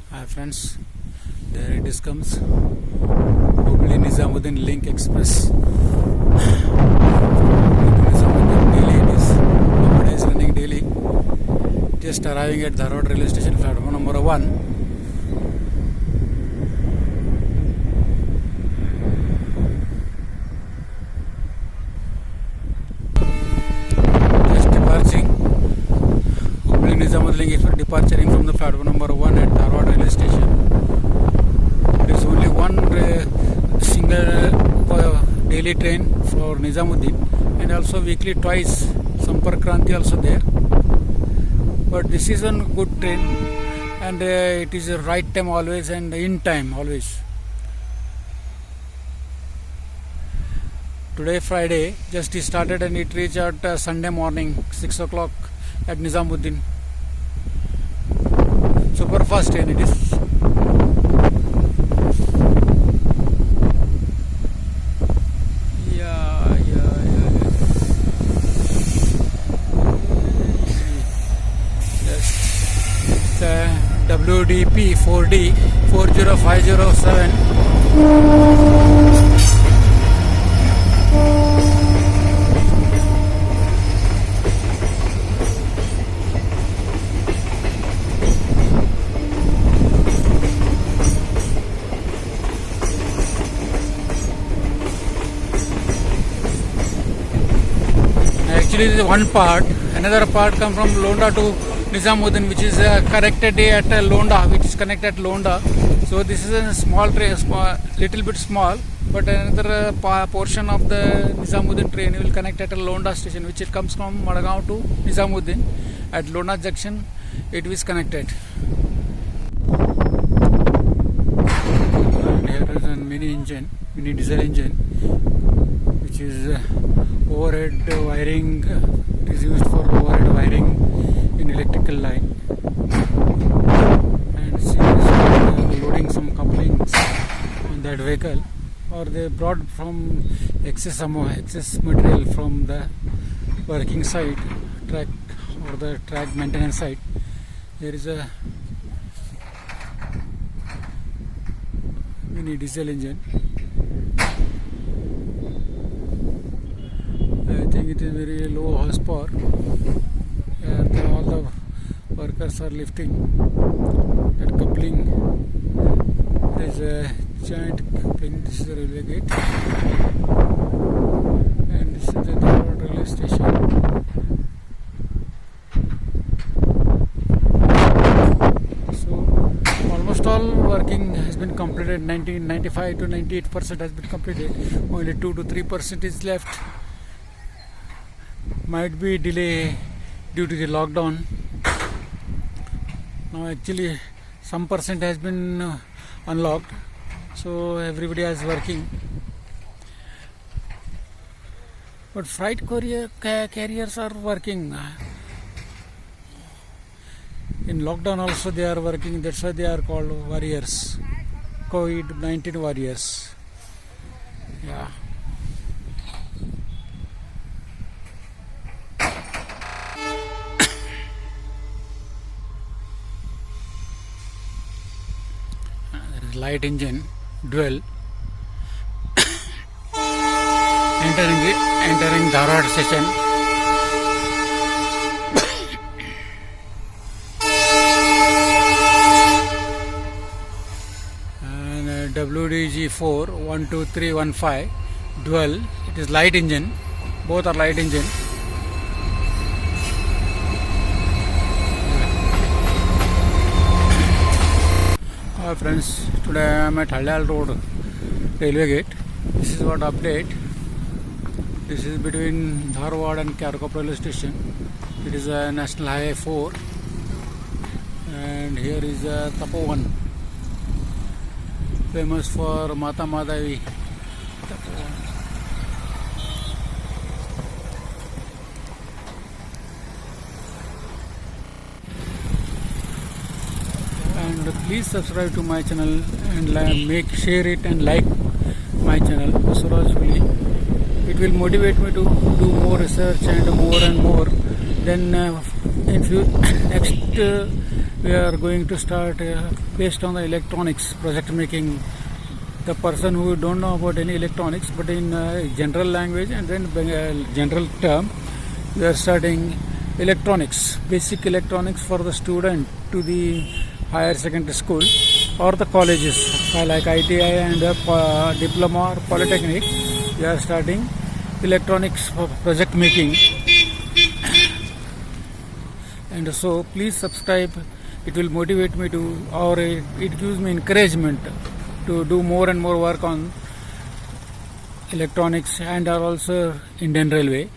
Hi friends, there it is comes Hubli Nizamuddin Link Express. Nizamuddin daily it is. Nowadays running daily. Just arriving at Dharwad railway station platform number 1. Just departing. Hubli Nizamuddin Link Express departing from the platform number 1 at Dharwad railway station. There is only one single daily train for Nizamuddin, and also weekly twice Sampark Kranti also there. But this is a good train, and it is a right time always and in time always. Today Friday just started and it reached at Sunday morning 6 o'clock at Nizamuddin. Super fast train it is. WDP 4D 40507. Actually, this is one part. Another part comes from Londa to Nizamuddin, which is connected at Londa, which is connected at Londa. So this is a small train, little bit small, but another portion of the Nizamuddin train will connect at a Londa station, which it comes from Madgaon to Nizamuddin. At Londa junction, it is connected. And here is a mini diesel engine, which is overhead wiring. It is used for overhead wiring in electrical line, and see loading some couplings on that vehicle, or they brought from excess material from the working site track or the track maintenance site. There is a mini diesel engine. I think it is very low horsepower. All the workers are lifting that coupling. There is a giant coupling. This is the railway gate, and this is the Dharwad railway station. So almost all working has been completed. 95 to 98% has been completed. Only 2 to 3% is left. Might be delay due to the lockdown. Now actually some percent has been unlocked, so everybody is working. But freight carriers are working. In lockdown also they are working. That's why they are called warriors, COVID-19 warriors. Yeah. Light engine dual entering Dharwad station. And WDG4 12315 dual. It is light engine. Both are light engine. Hi friends, today I am at Halal Road railway gate. This is what update. This is between Dharwad and Kyarkop railway station. It is a National Highway 4, and here is Tapovan, famous for Mata Madhavi. And please subscribe to my channel and share it and like my channel, Suraj Huli. It will motivate me to do more research and more. Then in next we are going to start based on the electronics project making. The person who don't know about any electronics, but in general language and then general term, we are studying electronics, basic electronics for the student to the higher secondary school or the colleges like ITI and diploma or polytechnic. We are studying electronics for project making. And so please subscribe. It will motivate me to, or it gives me encouragement to do more and more work on electronics and also Indian Railway.